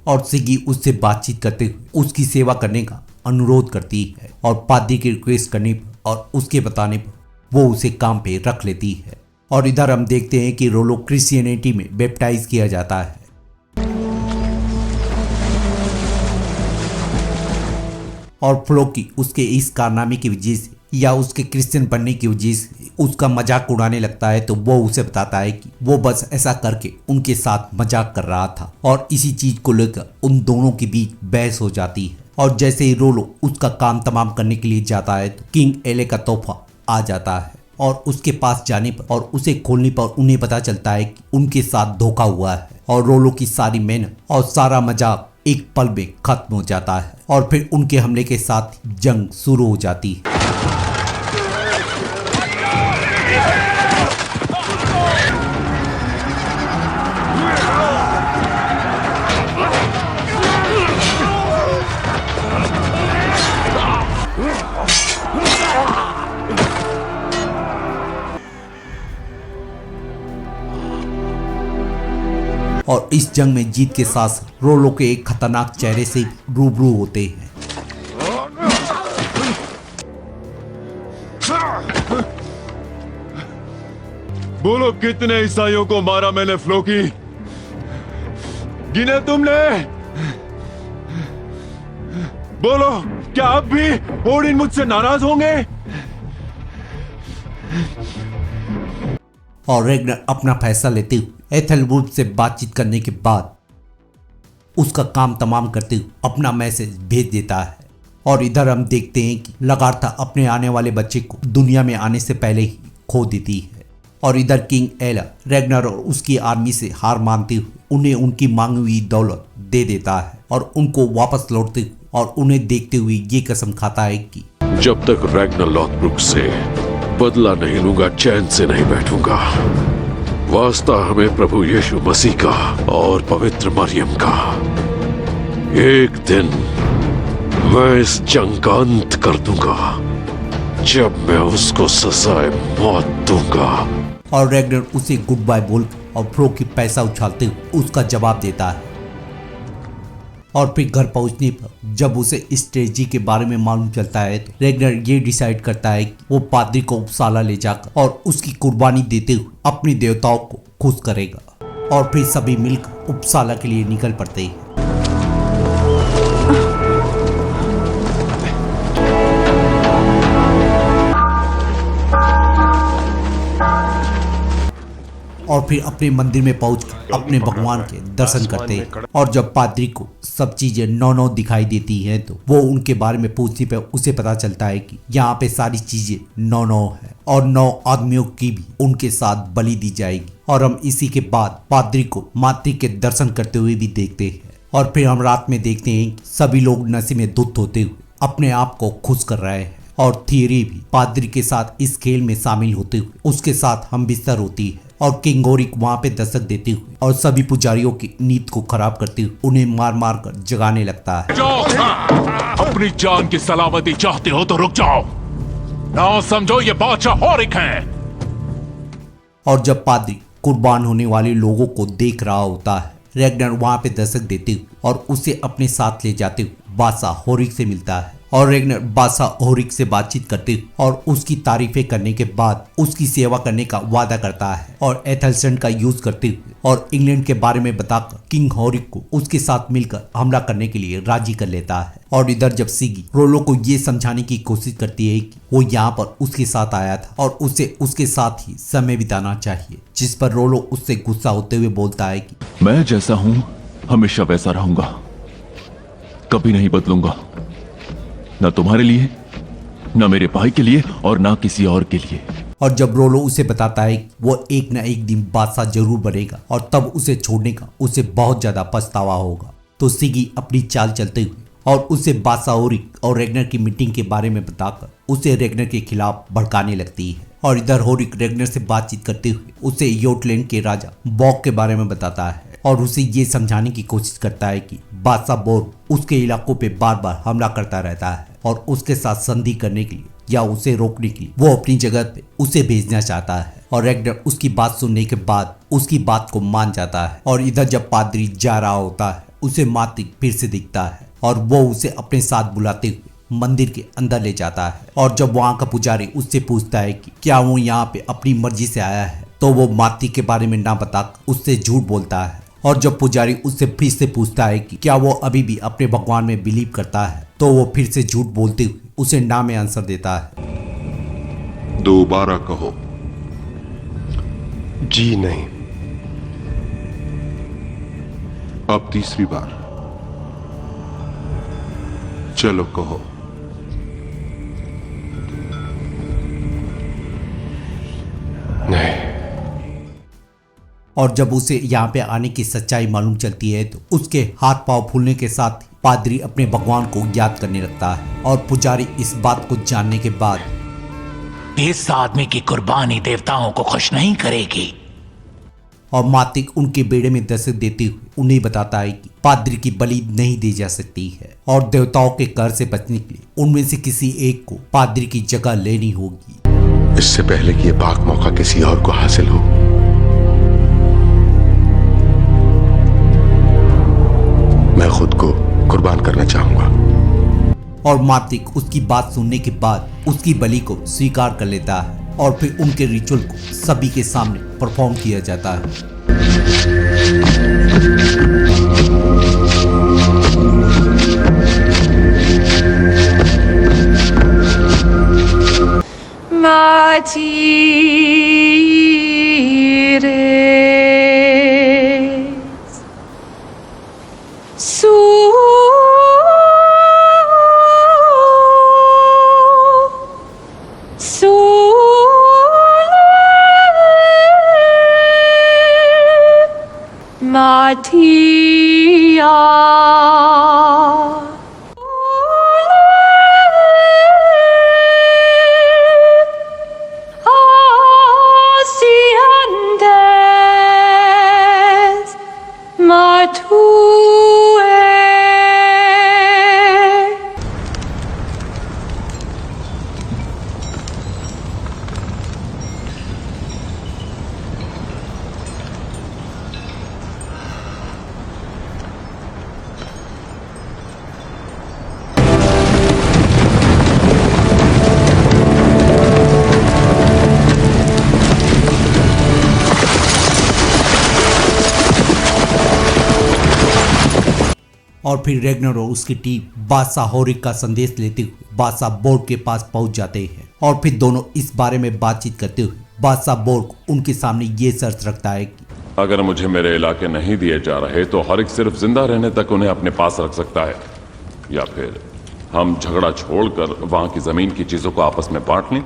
और सिगी उससे बातचीत करते हुए उसकी सेवा करने का अनुरोध करती है और पादरी की रिक्वेस्ट करने पर और उसके बताने पर वो उसे काम पे रख लेती है। और इधर हम देखते हैं कि रोलो क्रिश्चियनिटी में बैप्टाइज किया जाता है। और फ्लोकी उसके इस कारनामे की वजह से या उसके क्रिश्चियन बनने की वजह से उसका मजाक उड़ाने लगता है तो वो उसे बताता है कि वो बस ऐसा करके उनके साथ मजाक कर रहा था और इसी चीज को लेकर उन दोनों के बीच बहस हो जाती है। और जैसे ही रोलो उसका काम तमाम करने के लिए जाता है तो किंग एले का तोहफा आ जाता है और उसके पास जाने पर और उसे खोलने पर उन्हें पता चलता है कि उनके साथ धोखा हुआ है और रोलो की सारी मेहनत और सारा मजाक एक पल में खत्म हो जाता है और फिर उनके हमले के साथ जंग शुरू हो जाती है। और इस जंग में जीत के साथ रोलो के एक खतरनाक चेहरे से रूबरू होते हैं। बोलो कितने ईसाइयों को मारा मैंने फ्लोकी? गिने तुमने? बोलो, क्या अब भी ओडिन मुझसे नाराज होंगे? और रेगनर अपना फैसला लेते हुए एथेलवुल्फ से बातचीत करने के बाद उसका काम तमाम करते हुए अपना मैसेज भेज देता है। और इधर हम देखते हैं कि लगार्था अपने आने वाले बच्चे को दुनिया में आने से पहले ही खो देती है। और इधर किंग एला रेगनर और उसकी आर्मी से हार मानते हुए उन्हें उनकी मांगी हुई दौलत दे देता है और उनको वापस लौटते हुए और उन्हें देखते हुए ये कसम खाता है कि जब तक रैग्नर लॉथब्रुक से बदला नहीं लूंगा, चैन से नहीं बैठूंगा। वास्ता हमें प्रभु यीशु मसीह का और पवित्र मरियम का। एक दिन मैं इस जंग का अंत कर दूंगा जब मैं उसको सजाए मौत दूंगा। और रेगनर उसे गुड बाय बोल और फ्लो की पैसा उछालते हुए उसका जवाब देता है। और फिर घर पहुंचने पर जब उसे इस स्ट्रेटजी के बारे में मालूम चलता है तो रेगनर ये डिसाइड करता है कि वो पादरी को उपसाला ले जाकर और उसकी कुर्बानी देते हुए अपनी देवताओं को खुश करेगा। और फिर सभी मिलकर उपसाला के लिए निकल पड़ते हैं। और फिर अपने मंदिर में पहुंचकर अपने भगवान के दर्शन करते हैं। और जब पादरी को सब चीजें नौ दिखाई देती हैं तो वो उनके बारे में पूछने पर उसे पता चलता है कि यहाँ पे सारी चीजें नौ है और 9 आदमियों की भी उनके साथ बलि दी जाएगी। और हम इसी के बाद पादरी को मातृ के दर्शन करते हुए भी देखते हैं। और फिर हम रात में देखते हैं कि सभी लोग नशे में धुत होते हुए अपने आप को खुश कर रहे हैं। और थियरी भी पादरी के साथ इस खेल में शामिल होते हुए उसके साथ हम बिस्तर होती है। और किंग ओरिक वहां पे दस्तक देते हुए और सभी पुजारियों की नींद को खराब करते हुए उन्हें मार मार कर जगाने लगता है। अपनी जान की सलामती चाहते हो तो रुक जाओ, ना समझो ये बादशाह ओरिक है। और जब पादरी कुर्बान होने वाले लोगों को देख रहा होता है, रेगनर वहां पे दस्तक देते हुए और उसे अपने साथ ले जाते हुए बादशाह ओरिक से मिलता है। और रेगनर बादशाह ओरिक से बातचीत करते हुए और उसकी तारीफें करने के बाद उसकी सेवा करने का वादा करता है। और एथेल्स्टन का यूज करते हुए और इंग्लैंड के बारे में बताकर किंग ओरिक को उसके साथ मिलकर हमला करने के लिए राजी कर लेता है। और इधर जब सिगी रोलो को ये समझाने की कोशिश करती है कि वो यहाँ पर उसके साथ आया था और उसे उसके साथ ही समय बिताना चाहिए, जिस पर रोलो उससे गुस्सा होते हुए बोलता है कि मैं जैसा हूं हमेशा वैसा रहूंगा, कभी नहीं बदलूंगा, ना तुम्हारे लिए, ना मेरे भाई के लिए और ना किसी और के लिए। और जब रोलो उसे बताता है कि वो एक न एक दिन बादशाह जरूर बनेगा और तब उसे छोड़ने का उसे बहुत ज्यादा पछतावा होगा, तो सिगी अपनी चाल चलते हुए और उसे बादशाह ओरिक और रेगनर की मीटिंग के बारे में बताकर उसे रेगनर के खिलाफ भड़काने लगती है। और इधर होरिक रेगनर से बातचीत करते हुए उसे योटलैंड के राजा बॉक के बारे में बताता है और उसे ये समझाने की कोशिश करता है कि बादशाह बोर उसके इलाकों पे बार बार हमला करता रहता है और उसके साथ संधि करने के लिए या उसे रोकने के लिए वो अपनी जगह पे उसे भेजना चाहता है। और रेगनर उसकी बात सुनने के बाद उसकी बात को मान जाता है। और इधर जब पादरी जा रहा होता है उसे मातृ फिर से दिखता है और वो उसे अपने साथ बुलाते हुए मंदिर के अंदर ले जाता है। और जब वहाँ का पुजारी उससे पूछता है कि क्या वो यहाँ पे अपनी मर्जी से आया है, तो वो मातृ के बारे में ना बताकर उससे झूठ बोलता है। और जब पुजारी उससे फिर से पूछता है कि क्या वो अभी भी अपने भगवान में बिलीव करता है, तो वो फिर से झूठ बोलते हुए उसे ना में आंसर देता है। दोबारा कहो। जी नहीं। अब तीसरी बार। चलो कहो। नहीं। और जब उसे यहाँ पे आने की सच्चाई मालूम चलती है तो उसके हाथ पांव फूलने के साथ पादरी अपने भगवान को याद करने लगता है। और पुजारी इस बात को जानने के बाद इस आदमी की कुर्बानी देवताओं को खुश नहीं करेगी। और मातिक उनके बेड़े में दस्तक देते हुए उन्हें बताता है कि पादरी की बलि नहीं दी जा सकती है और देवताओं के कर से बचने के लिए उनमें से किसी एक को पादरी की जगह लेनी होगी। इससे पहले कि यह पाक मौका किसी और को हासिल हो, मैं खुद को कुर्बान करना चाहूंगा। और मातिक उसकी बात सुनने के बाद उसकी बलि को स्वीकार कर लेता है और फिर उनके रिचुअल को सभी के सामने परफॉर्म किया जाता है। और फिर रेगनर और उसकी टीम बादशाह होरिक का संदेश लेते हुए बादशाह बोर्ड के पास पहुंच जाते हैं। और फिर दोनों इस बारे में बातचीत करते हुए बादशाह बोर्ड उनके सामने ये शर्त रखता है कि अगर मुझे मेरे इलाके नहीं दिए जा रहे तो हरिक सिर्फ जिंदा रहने तक उन्हें अपने पास रख सकता है, या फिर हम झगड़ा छोड़कर वहां की जमीन की चीजों को आपस में बांट लें।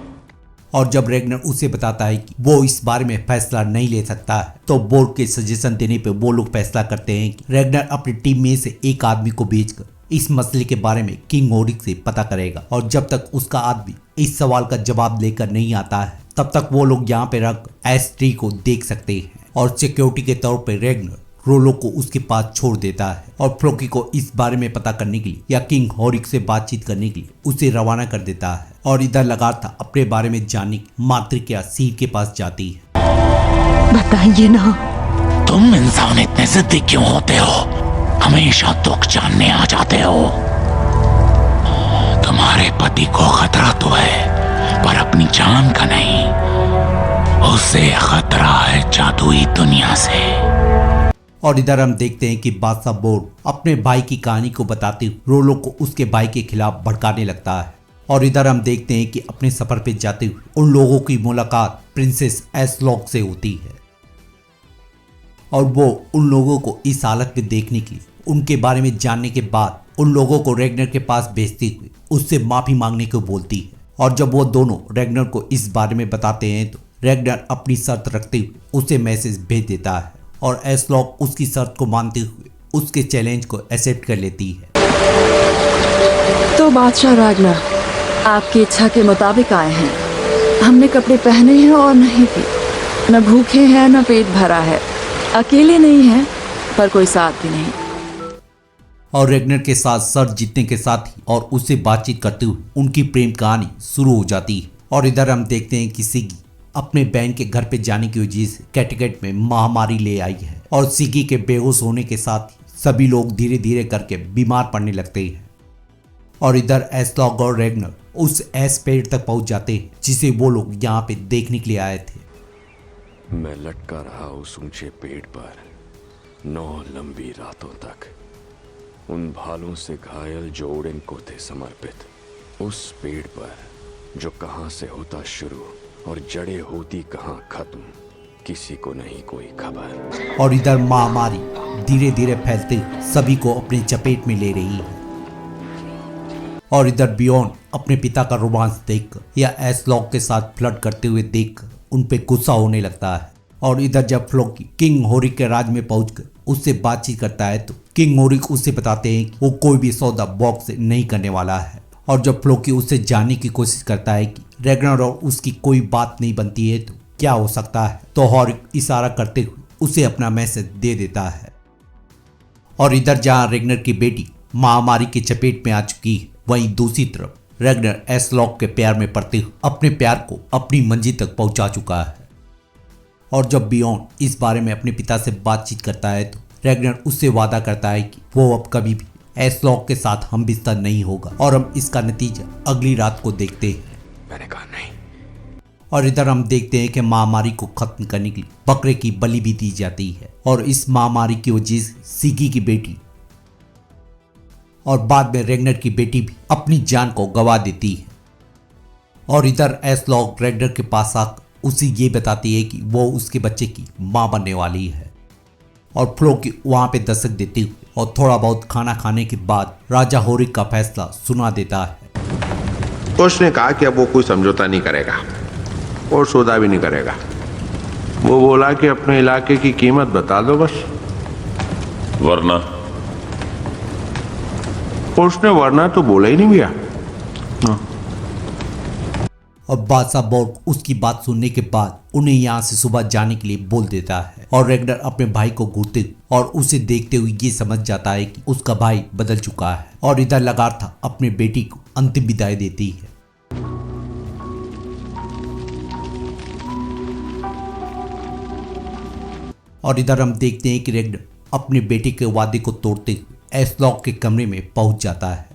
और जब रेगनर उसे बताता है कि वो इस बारे में फैसला नहीं ले सकता है तो बोर्ड के सजेशन देने पे वो लोग फैसला करते हैं कि रेगनर अपनी टीम में से एक आदमी को भेजकर इस मसले के बारे में किंग होरिक से पता करेगा। और जब तक उसका आदमी इस सवाल का जवाब लेकर नहीं आता है तब तक वो लोग यहाँ पे रख एस ट्री को देख सकते हैं। और सिक्योरिटी के तौर पर रेगनर रोलो को उसके पास छोड़ देता है और फ्लोकी को इस बारे में पता करने के लिए या किंग होरिक से बातचीत करने के लिए उसे रवाना कर देता है। और इधर लगातार अपने बारे में जानने मांत्रिक या सीर के पास जाती है। बताइए ना, तुम इंसान इतने जिद्दी क्यों होते हो? हमेशा दुख जानने आ जाते हो। तुम्हारे पति को खतरा तो है पर अपनी जान का नहीं, उसे खतरा है जादुई दुनिया से। और इधर हम देखते हैं कि बादशाह बोर्ड अपने भाई की कहानी को बताते हुए रोलो को उसके भाई के खिलाफ भड़काने लगता है। और इधर हम देखते हैं कि अपने सफर पे जाते हुए उन लोगों की मुलाकात प्रिंसेस एस्लॉक से होती है और वो उन लोगों को इस हालत में देखने के लिए उनके बारे में जानने के बाद उन लोगों को रेगनर के पास भेजते हुए उससे माफी मांगने को बोलती है। और जब वो दोनों रेगनर को इस बारे में बताते हैं तो रेगनर अपनी शर्त रखते हुए उसे मैसेज भेज देता है और एस्लॉक उसकी शर्त को मानते हुए उसके चैलेंज को एक्सेप्ट कर लेती है। तो बादशाह रागनर आपकी इच्छा के मुताबिक आए हैं। हमने कपड़े पहने हैं और नहीं भी, न भूखे हैं न पेट भरा है, अकेले नहीं हैं पर कोई साथ भी नहीं। और रेगनर के साथ सर जीतने के साथ ही और उससे बातचीत करते हुए उनकी प्रेम कहानी शुरू हो जाती है। और इधर हम देखते हैं कि सिगी अपने बहन के घर पे जाने की वजह से कैटगेट में महामारी ले आई है और सिगी के बेहोश होने के साथ ही सभी लोग धीरे धीरे करके बीमार पड़ने लगते हैं। और इधर एस्लॉक और रेगनर उस एस पेड़ तक पहुंच जाते हैं जिसे वो लोग यहाँ पे देखने के लिए आए थे। मैं लटका रहा उस ऊंचे पेड़ पर 9 लंबी रातों तक, उन भालों से घायल जो ओडिन को थे समर्पित, उस पेड़ पर जो कहां से होता शुरू और जड़ें होती कहां खत्म, किसी को नहीं कोई खबर। और इधर महामारी धीरे धीरे फैलते सभी को अपने चपेट में ले रही है। और इधर बियॉन अपने पिता का रोमांस देखकर या एस्लॉक के साथ फ्लर्ट करते हुए देखकर उन पे गुस्सा होने लगता है और इधर जब फ्लोकी किंग होरिक के राज में पहुंचकर उससे बातचीत करता है तो किंग होरिक उससे बताते हैं कि वो कोई भी सौदा बॉक्स से नहीं करने वाला है। और जब फ्लोकी उससे जानने की कोशिश करता है कि रैग्नार और उसकी कोई बात नहीं बनती है तो क्या हो सकता है, तो होरिक इशारा करते हुए उसे अपना मैसेज दे देता है। और इधर जहां रैग्नार की बेटी महामारी की चपेट में आ चुकी है, वहीं दूसरी तरफ रैग्नार एस्लॉक के प्यार में पड़ते हुए अपने प्यार को अपनी मंजिल तक पहुंचा चुका है। और जब बियॉन्ड इस बारे में अपने पिता से बातचीत करता है तो रैग्नार उससे वादा करता है कि वो अब कभी भी एस्लॉक के साथ हम बिस्तर नहीं होगा और हम इसका नतीजा अगली रात को देखते हैं। मैंने कहा नहीं। और इधर हम देखते हैं कि महामारी को खत्म करने के लिए बकरे की बलि भी दी जाती है और इस महामारी की वजह से सीगी की बेटी और बाद में रैग्नार की बेटी भी अपनी जान को गंवा देती है। और इधर एस्लॉक रैग्नार के पास आकर उसे ये बताती है कि वो उसके बच्चे की मां बनने वाली है। और फ्लोकी वहां पे दस्तक देते हुए और थोड़ा बहुत खाना खाने के बाद राजा होरिक का फैसला सुना देता है। उसने कहा कि अब वो कोई समझौता नहीं करेगा और सौदा भी नहीं करेगा। वो बोला कि अपने इलाके की कीमत बता दो बस। वरना उसने वरना तो बोला ही नहीं भैया। और बादशाह बोर्ग उसकी बात सुनने के बाद उन्हें यहाँ से सुबह जाने के लिए बोल देता है। और रैग्नार अपने भाई को घूरते और उसे देखते हुए ये समझ जाता है कि उसका भाई बदल चुका है। और इधर लगार्था अपनी बेटी को अंतिम विदाई देती है। और इधर हम देखते हैं कि रैग्नार अपने बेटे के वादे को तोड़ते हुए एस्लॉक के कमरे में पहुंच जाता है।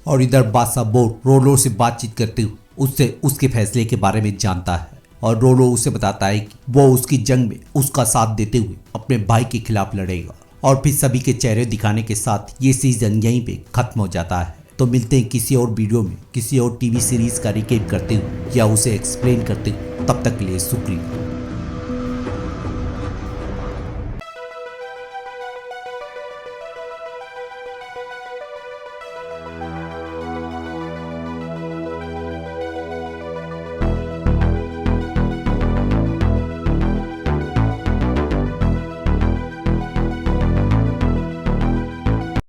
और इधर बादशाह बोर्ग रोलो से बातचीत करते हुए उससे उसके फैसले के बारे में जानता है। और रोलो उसे बताता है कि वो उसकी जंग में उसका साथ देते हुए अपने भाई के खिलाफ लड़ेगा। और फिर सभी के चेहरे दिखाने के साथ ये सीजन यहीं पे खत्म हो जाता है। तो मिलते हैं किसी और वीडियो में किसी और टीवी सीरीज का रिकेप करते हुए या उसे एक्सप्लेन करते हुए। तब तक के लिए शुक्रिया।